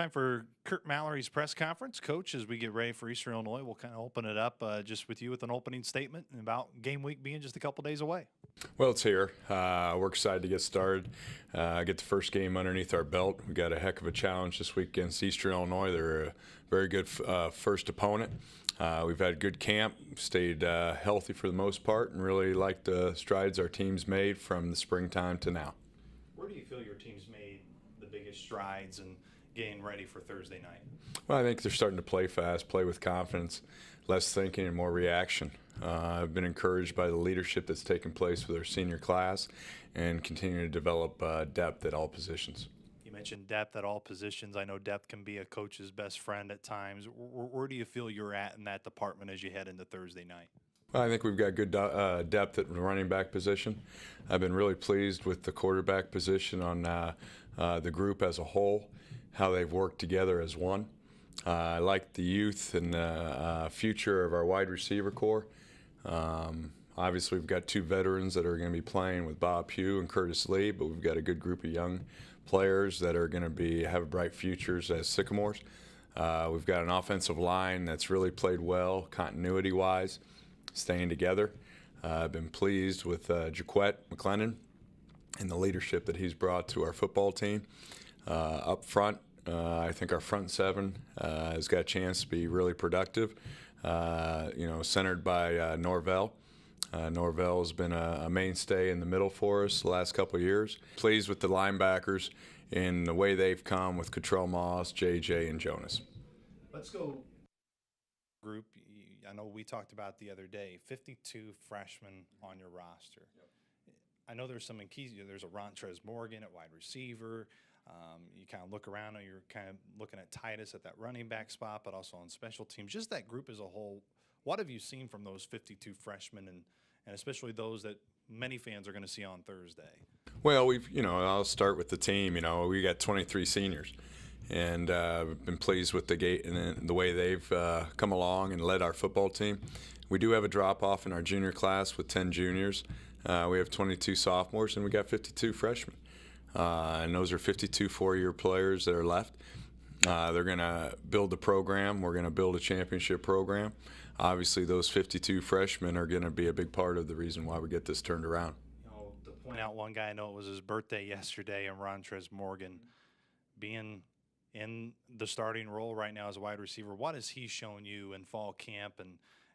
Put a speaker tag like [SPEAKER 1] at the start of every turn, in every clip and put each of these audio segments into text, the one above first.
[SPEAKER 1] Time for Kurt Mallory's press conference. Coach, as we get ready for Eastern Illinois, we'll kind of open it up just with you with an opening statement about game week being just a couple days away.
[SPEAKER 2] Well, it's here. We're excited to get started, get the first game underneath our belt. We got a heck of a challenge this week against Eastern Illinois. They're a very good first opponent. We've had a good camp, stayed healthy for the most part, and really liked the strides our team's made from the springtime to now.
[SPEAKER 1] Where do you feel your team's made the biggest strides in getting ready for Thursday night?
[SPEAKER 2] Well, I think they're starting to play fast, play with confidence, less thinking and more reaction. I've been encouraged by the leadership that's taken place with our senior class and continue to develop depth at all positions.
[SPEAKER 1] You mentioned depth at all positions. I know depth can be a coach's best friend at times. Where do you feel you're at in that department as you head into Thursday night?
[SPEAKER 2] Well, I think we've got good depth at the running back position. I've been really pleased with the quarterback position on the group as a whole, how they've worked together as one. I like the youth and the future of our wide receiver corps. Obviously, we've got two veterans that are going to be playing with Bob Pugh and Curtis Lee, but we've got a good group of young players that are going to have bright futures as Sycamores. We've got an offensive line that's really played well, continuity-wise, staying together. I've been pleased with Jaquette McLennan and the leadership that he's brought to our football team. Up front, I think our front seven has got a chance to be really productive, centered by Norvell. Norvell has been a mainstay in the middle for us the last couple of years. Pleased with the linebackers in the way they've come with Cottrell Moss, JJ, and Jonas.
[SPEAKER 1] Let's go group. I know we talked about the other day, 52 freshmen on your roster. Yep. I know there's some keys. There's a Rontrez Morgan at wide receiver. You kind of look around and you're kind of looking at Titus at that running back spot, but also on special teams. Just that group as a whole, what have you seen from those 52 freshmen and especially those that many fans are going to see on Thursday?
[SPEAKER 2] Well, I'll start with the team. We got 23 seniors, and I've been pleased with the way they've come along and led our football team. We do have a drop-off in our junior class with 10 juniors. We have 22 sophomores, and we got 52 freshmen. And those are 52 four-year players that are left. They're going to build the program. We're going to build a championship program. Obviously, those 52 freshmen are going to be a big part of the reason why we get this turned around.
[SPEAKER 1] To point out one guy, I know it was his birthday yesterday, and Rontrez Morgan being in the starting role right now as a wide receiver. What has he shown you in fall camp?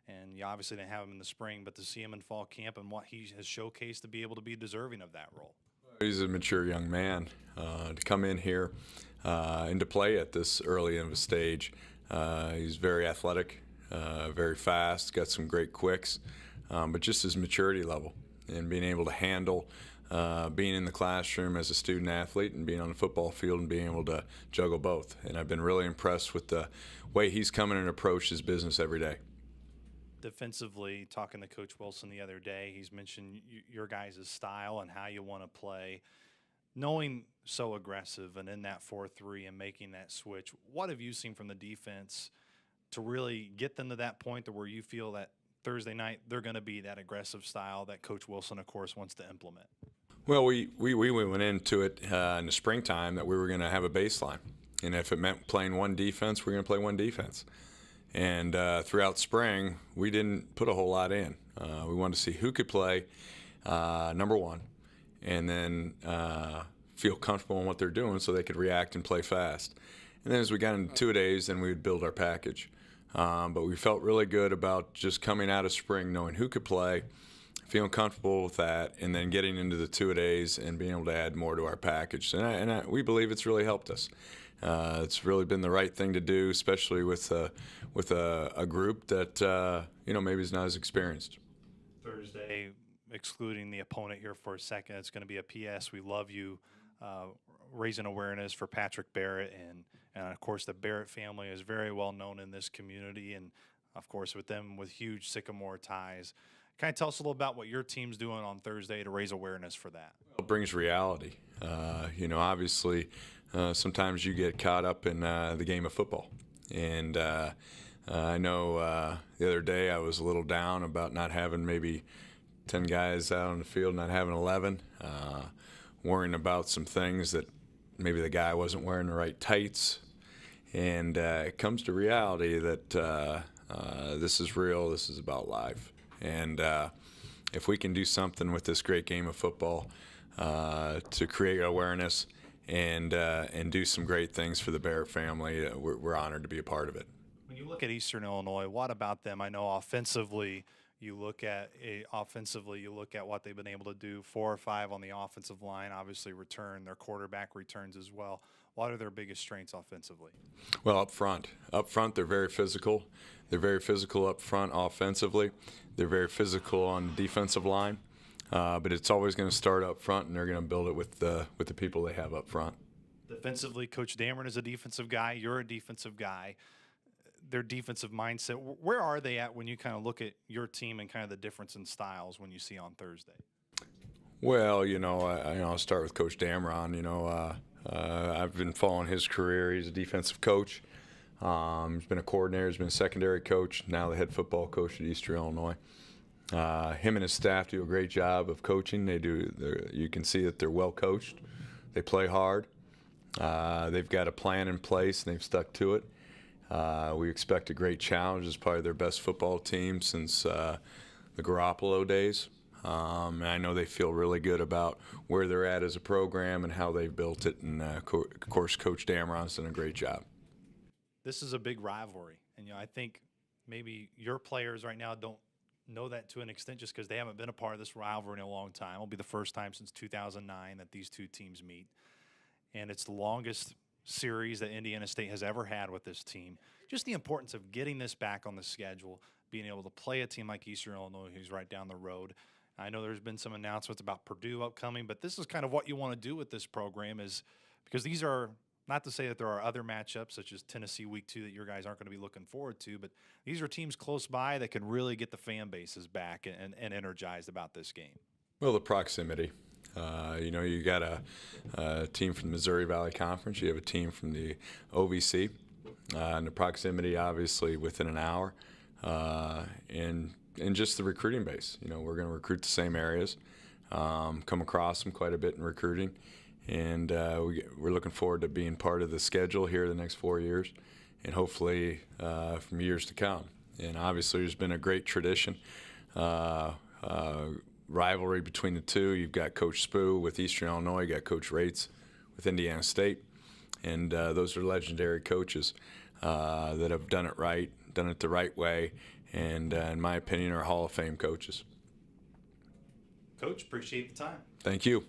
[SPEAKER 1] And you obviously didn't have him in the spring, but to see him in fall camp and what he has showcased to be able to be deserving of that role.
[SPEAKER 2] He's a mature young man. To come in here and to play at this early of a stage, he's very athletic, very fast, got some great quicks, but just his maturity level and being able to handle being in the classroom as a student athlete and being on the football field and being able to juggle both. And I've been really impressed with the way he's come in and approached his business every day.
[SPEAKER 1] Defensively, talking to Coach Wilson the other day, he's mentioned your guys' style and how you want to play. Knowing so aggressive and in that 4-3 and making that switch, what have you seen from the defense to really get them to that point to where you feel that Thursday night they're going to be that aggressive style that Coach Wilson, of course, wants to implement?
[SPEAKER 2] Well, we went into it in the springtime that we were going to have a baseline. And if it meant playing one defense, we're going to play one defense. And throughout spring, we didn't put a whole lot in. We wanted to see who could play, number one, and then feel comfortable in what they're doing so they could react and play fast. And then as we got into two-a-days, then we would build our package. But we felt really good about just coming out of spring, knowing who could play, feeling comfortable with that, and then getting into the two-a-days and being able to add more to our package. And we believe it's really helped us. It's really been the right thing to do, especially with a group that maybe is not as experienced.
[SPEAKER 1] Thursday, excluding the opponent here for a second, it's going to be a PS. We love you, raising awareness for Patrick Barrett, and of course the Barrett family is very well known in this community, and of course with huge Sycamore ties. Kind of tell us a little about what your team's doing on Thursday to raise awareness for that.
[SPEAKER 2] It brings reality. Obviously, sometimes you get caught up in the game of football. And I know the other day I was a little down about not having maybe 10 guys out on the field, not having 11, worrying about some things that maybe the guy wasn't wearing the right tights. And it comes to reality that this is real, this is about life. And if we can do something with this great game of football to create awareness and do some great things for the Barrett family, we're honored to be a part of it.
[SPEAKER 1] When you look at Eastern Illinois, what about them? I know offensively, you look at what they've been able to do. 4 or 5 on the offensive line, obviously their quarterback returns as well. What are their biggest strengths offensively?
[SPEAKER 2] Well, up front, they're very physical. They're very physical up front offensively. They're very physical on the defensive line. But it's always going to start up front, and they're going to build it with the people they have up front.
[SPEAKER 1] Defensively, Coach Dameron is a defensive guy. You're a defensive guy. Their defensive mindset, where are they at when you kind of look at your team and kind of the difference in styles when you see on Thursday?
[SPEAKER 2] Well, I'll start with Coach Dameron. I've been following his career. He's a defensive coach. He's been a coordinator. He's been a secondary coach. Now the head football coach at Eastern Illinois. Him and his staff do a great job of coaching. You can see that they're well coached. They play hard. They've got a plan in place, and they've stuck to it. We expect a great challenge. It's probably their best football team since the Garoppolo days. And I know they feel really good about where they're at as a program and how they've built it. And, of course, Coach Dameron's done a great job.
[SPEAKER 1] This is a big rivalry. And, I think maybe your players right now don't know that to an extent just because they haven't been a part of this rivalry in a long time. It'll be the first time since 2009 that these two teams meet. And it's the longest series that Indiana State has ever had with this team. Just the importance of getting this back on the schedule, being able to play a team like Eastern Illinois who's right down the road. I know there's been some announcements about Purdue upcoming, but this is kind of what you want to do with this program, is because these are, not to say that there are other matchups such as Tennessee Week 2 that your guys aren't going to be looking forward to, but these are teams close by that can really get the fan bases back and energized about this game.
[SPEAKER 2] Well, the proximity. You got a team from the Missouri Valley Conference. You have a team from the OVC. And the proximity, obviously, within an hour. And just the recruiting base. We're going to recruit the same areas, come across them quite a bit in recruiting. And we're looking forward to being part of the schedule here the next 4 years, and hopefully from years to come. And obviously there's been a great tradition, rivalry between the two. You've got Coach Spoo with Eastern Illinois, you got Coach Rates with Indiana State. And those are legendary coaches that have done it right, done it the right way, and in my opinion are Hall of Fame coaches.
[SPEAKER 1] Coach, appreciate the time.
[SPEAKER 2] Thank you.